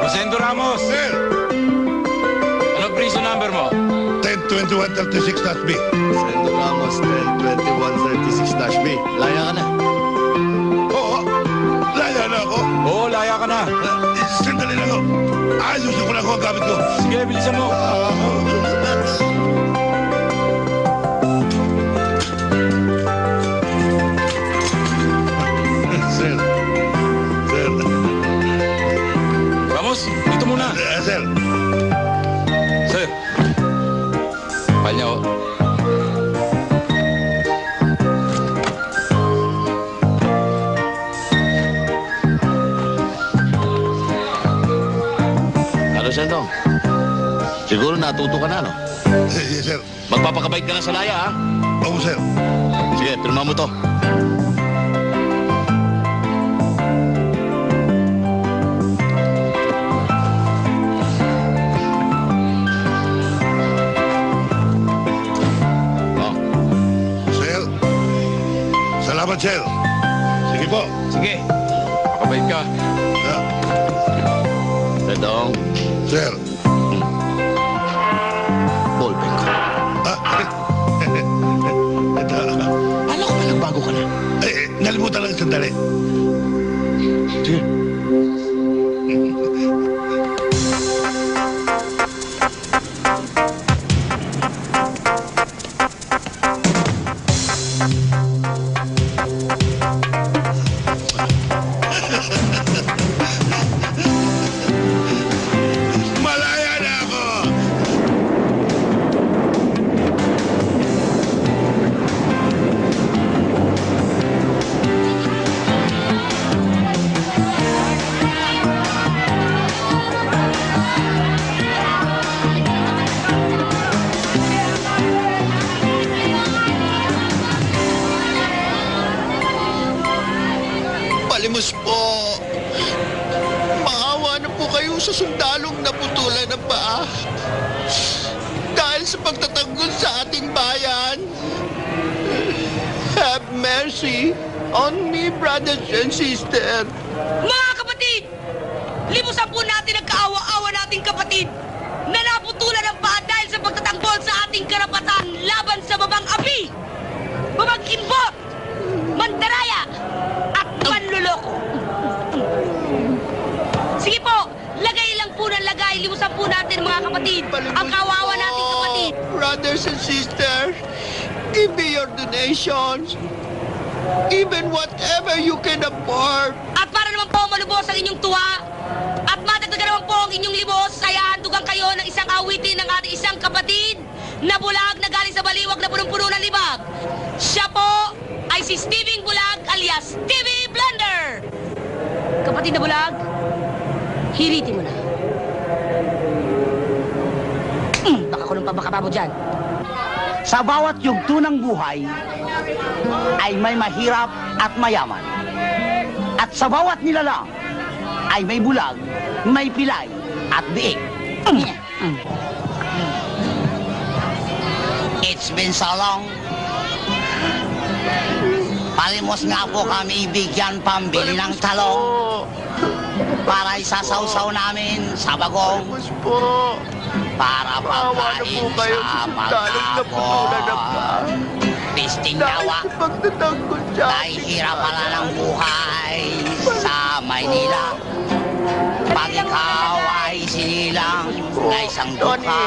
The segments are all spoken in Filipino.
Rosendo Ramos! Sir! Ano prison number mo? 10-21-36-B. Sendo Ramos, 10-21-36-B. Laya ka na. Oo, laya na ako. Oo, laya ka na. Sandali lang ako. Ayusin ko lang ako ang gamit ko. Sige, bilisan mo. Sir. Sir. Ramos, dito muna. Sir. Sir. File niya, oh. Ano, Sendong? Siguro natuto ka na, no? Yes, sir. Magpapakabait ka na sa laya, ha? Oo, sir. Sige, pirma mo to. Oh, Sir. Salamat, sir. Sige po. Sige. Pakabait ka. Ah, Sendong, sir. ballpen ko. Ah, ito. Alam ko ba nagbago ka na? Nalimutan lang sandali. Sige. Malaya na ako! Palimos po. Maawa na po kayo sa sundalong naputulan ng paa. Dahil sa pagtatanggol sa ating bayan. Have mercy on me, brothers and sisters. Mga kapatid! Limusan po natin ang kaawa-awa nating kapatid na naputulan ng paa dahil sa pagtatanggol sa ating karapatan laban sa babang api, babang kimbot, mandaraya, at manluloko. Sige po, lagay lang po ng lagay. Limusan po natin mga kapatid ang kawawa nating kapatid. Brothers and sisters, give me your donations. Even whatever you can afford. At para naman po malubos ang inyong tuwa at madagdagan naman po ang inyong libos, ay hahandugan kayo ng isang awitin ng ating isang kapatid na bulag na galing sa baliwag na punong-puno ng libag. Siya po ay si Stevie Bulag alias Stevie Blunder. Kapatid na bulag, hiritin mo na. Nakakulong pa baka babo dyan. Sa bawat yugto ng buhay ay may mahirap at mayaman. At sa bawat nilalang ay may bulag, may pilay at biik. It's been so long. Palimos nga po kami bigyan pambili ng talong para isasawsaw namin sa bagong Palimos po. para Maawa na po pagkain kayo sa sa sundalong naputulan ng paa. pagkapon. Pisting Dahil dawa, sa pagtatanggol sa dahil ating hirap pala ng buhay sa Maynila. Pag ikaw ay sinilang na isang Tony, duka,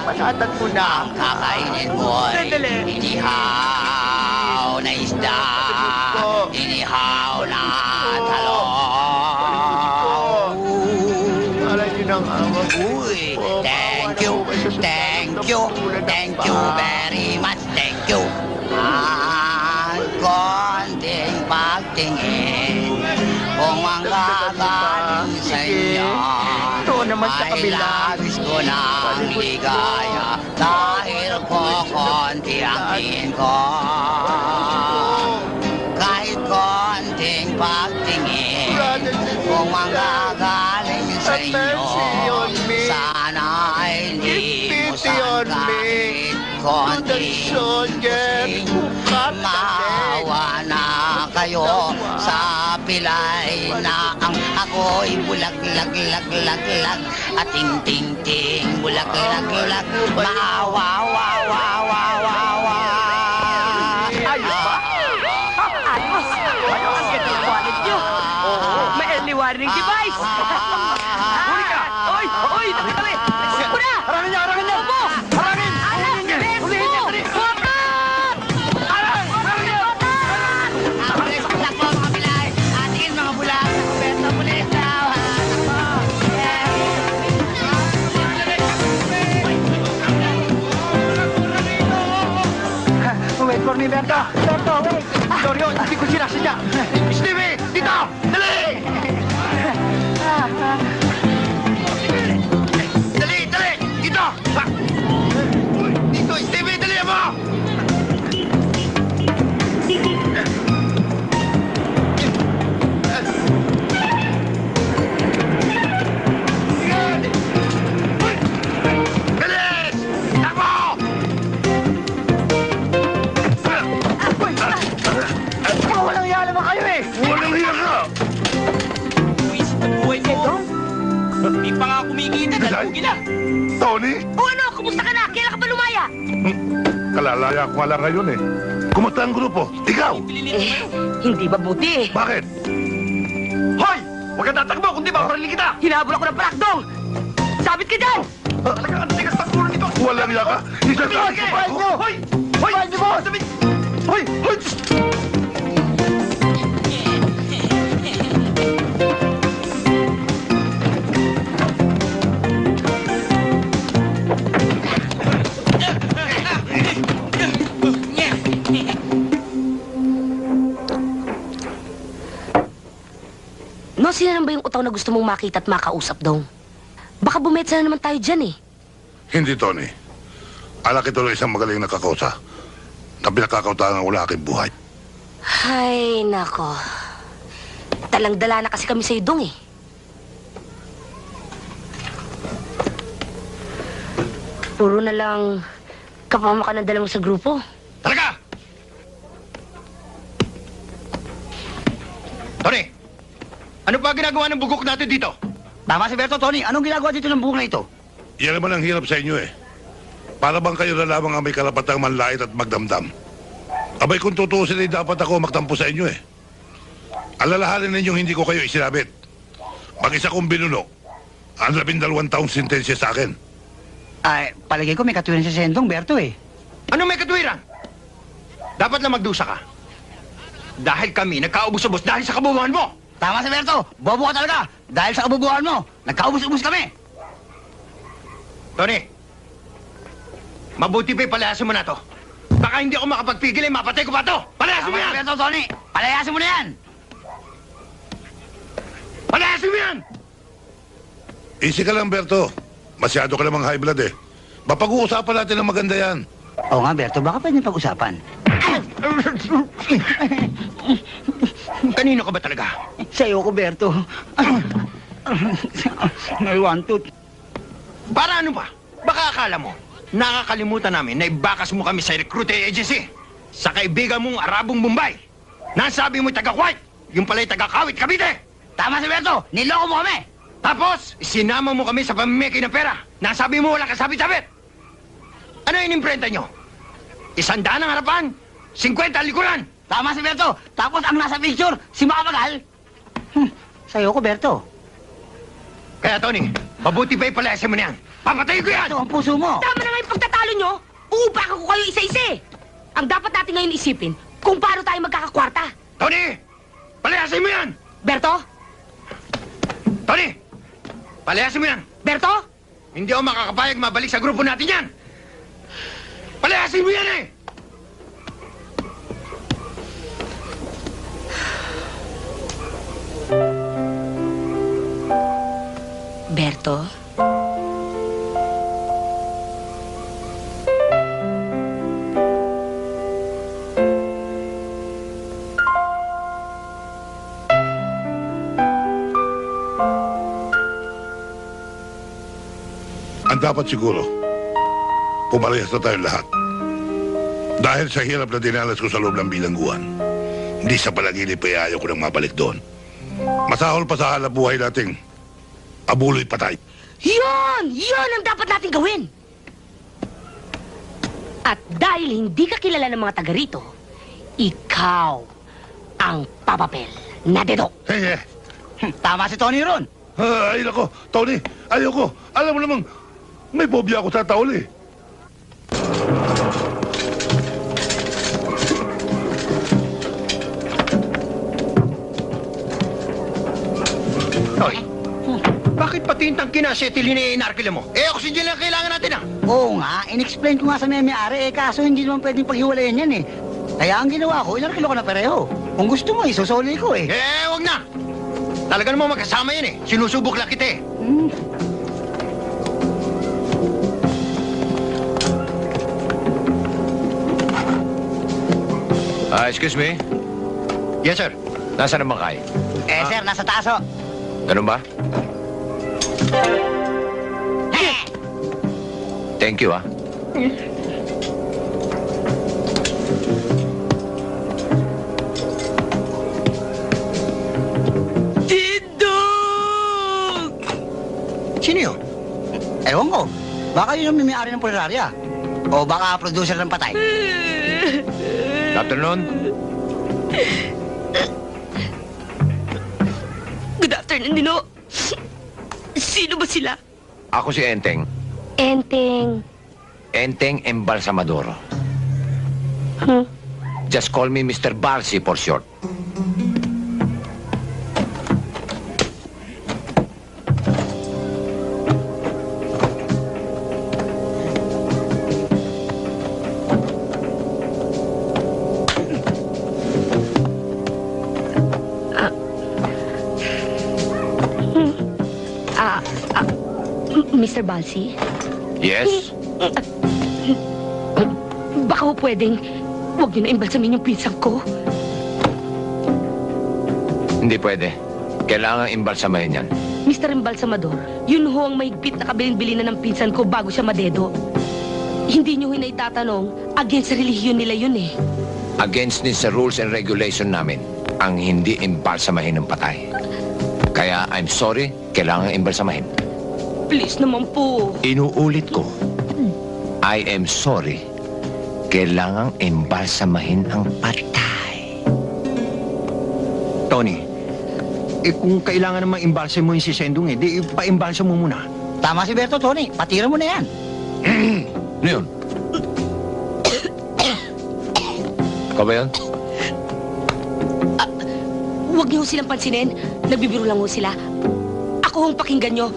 panatan mo na. ang kakainin mo ay Sandali. inihaw na isda, inihaw na talong. Para yun ang ama ko. Uy, Po, thank maawa na you, po kayo sa thank sundalong you, naputulan ng thank you paa. very much, thank you. At konting pagtingin, kung ang gagaling sa inyo, Ito naman sa ay kabila. labis ko ng ligaya, dahil ko konti ang tingin ko. Kahit konting pagtingin, kung ang gagaling sa Have inyo, mercy on me. sana ay Give pity limusan on me. kahit To the konti. soul soldier. Maawa na kayo sa pilay na ang ako'y bulag-lag-lag-lag-lag at ting-ting-ting bulag-lag-lag. Maawa, wa, wa, wa, wa, wa. Ayos ba? Ayos! Ano ang ganda ng wallet nyo? May early warning device! Huli ka! Oy! Oy! Nakitali! Huwag mo na! Harangin niya! Harangin niya! Opo! Harangin! Hulihin niya! Hulihin niya! Harang! Harang niyo! Harang! Takbo mga pilay! Atingin mga bulag sa kuberto pulis na! Wait for me, Berto! Berto, wait! Dorio, hindi ko sinasadya! Stevie! Dito! Dali! Dali, dali! Dito! Ha! Dito, Stevie, dali mo! Bilis! Takbo! Walang hiya naman kayo eh! Walang hiya ka! Buwisit na buhay mo. Dong? Hindi pa nga kumikita, nalugi na. Tony, O ano, kumusta ka na? Kailan ka ba lumaya? kalalaya ko nga lang ngayon eh. Kumusta ang grupo? Ikaw? Hindi mabuti eh. Bakit? Hoy! Huwag kang tatakbo, kundi babarili kita! Hinabol ako ng palakdong! Sabit ka dyan! Talaga, ang tigas ng ulo nito! Walang hiya ka? Isasabi ko ba Bayad ako? nyo! Hoy! Hoy! Bayad nyo mo! Hoy! Hoy! No, sino naman ba yung utaw na gusto mong makita at makausap, Dong? Baka bumetsa na naman tayo dyan eh. Hindi, Tony. Alaki tuloy isang magaling na kakosa na pinakakautahan ng wala aking buhay. Ay, nako. Talang-dala na kasi kami sa'yo, Dong eh. Puro na lang kapamakan ng dala mo sa grupo. Talaga! Tony! Ano pa ginagawa ng bugok natin dito? Tama si Berto, Tony. Anong ginagawa dito ng buhok na ito? Yan naman ang hirap sa inyo eh. Para bang kayo na lamang ang may karapatang manlait at magdamdam? Abay kung tutuusin ay dapat ako magtampo sa inyo eh. Alalahanin ninyong hindi ko kayo isinabit. Mag-isa kong binuno, ang 12 taong sentensya sa akin. Ay, palagay ko may katuwiran si Sendong, Berto eh. Ano may katwiran? Dapat na magdusa ka. Dahil kami nagkaubos-ubos dahil sa kabubuhan mo. Tama si Berto. Bobo ka talaga. Dahil sa kabubuhan mo, nagkaubos-ubos kami. Tony, mabuti pa palayasin mo na to. Baka hindi ako makapagpigil ay mapatay ko pa to. Palayasin mo Tama si yan! Berto, Tony. Palayasin mo na yan. Palayasin mo yan! Easy ka lang, Berto. Masyado ka namang high blood eh. Mapag-uusapan natin ng maganda yan. Oo nga, Berto. Baka pwede pag-usapan. Kanino ka ba talaga? Sa'yo ko, Berto. May one tooth. Para ano ba? Baka akala mo, nakakalimutan namin na ibakas mo kami sa recruiting agency. Sa kaibigan mong Arabong Bombay. Nasabi mo taga-White, yung pala'y taga-Kawit, Cavite. Tama si Berto. Niloko mo kami. Tapos, sinama mo kami sa pamimiki ng pera. Nasabi mo walang kasabit-sabit. Ano inimprenta nyo? 100 ang harapan, 50 ang likuran. Tama si Berto. Tapos ang nasa picture, si Makapagal. Sa'yo ko, Berto. Kaya, Tony, mabuti pa ipalayasin mo na yan. Papatayin ko yan! Ito ang puso mo. Tama na nga yung pagtatalo nyo. Uupakan ko kayo isa-isa eh. Ang dapat natin ngayon isipin, kung paano tayo magkakakwarta. Tony! Palayasin mo yan! Berto? Tony! Palayasin mo yan! Berto? Hindi ako makakapayag mabalik sa grupo natin yan! Palayasin mo yan eh! Berto? Ang dapat siguro, pumalayas na tayong lahat. Dahil sa hirap na dinalas ko sa loob ng bilangguan, hindi sa palaginip ay ayaw ko nang mabalik doon. Masahol pa sa hanap buhay nating abuloy patay. Yun! Yun ang dapat natin gawin! At dahil hindi ka kilala ng mga taga rito, ikaw ang papapel na dedo. Hey, Tama si Tony ron. ay nako, Tony, ayoko. Alam mo namang, may phobia ako sa taol eh. Hoy, bakit pati yung tangki na setilin eh inarkila mo? Eh, oxygen lang kailangan natin ah. Oo nga, in-explain ko nga sa may-ari kaso hindi naman pwedeng paghiwalayan yan eh. Kaya ang ginawa ko, ilang kilo ko na pareho. Kung gusto mo, isusoli ko eh. Eh, wag na. Talaga naman magkasama yan eh. Sinusubok lang kita eh. Excuse me? Yes, sir. Nasaan ang bangkay? Sir, nasa taas oh. Ganun ba? Thank you, ah. Dindog! Sino yun? Ewan ko, baka yun ang may-ari ng punerarya. O baka producer ng patay. Good afternoon. Good afternoon, Dino. Sino ba sila? Ako si Enteng. Enteng. Enteng Embalsamador. Huh? Just call me Mr. Balsi for short. Mr. Balsi? Yes? Baka ho pwedeng huwag niyo na imbalsamin yung pinsang ko. Hindi pwede. Kailangan imbalsamahin yan. Mr. Embalsamador, yun ho ang mahigpit na kabilin-bilinan ng pinsan ko bago siya madedo. Hindi niyo ho na itatanong, against sa relihiyon nila yun eh. Against din sa rules and regulation namin ang hindi imbalsamahin ng patay. Kaya I'm sorry, kailangan imbalsamahin. Please naman po. Inuulit ko. I am sorry. Kailangang imbalsamahin ang patay. Tony, eh kung kailangan naman imbalsa mo yung si Sendong eh, di pa-imbalsa mo muna. Tama si Berto, Tony. Patira mo na yan. Ano yun? Ikaw ba yun? Huwag niyo ho silang pansinin. Nagbibiro lang ho sila. Ako hong pakinggan niyo.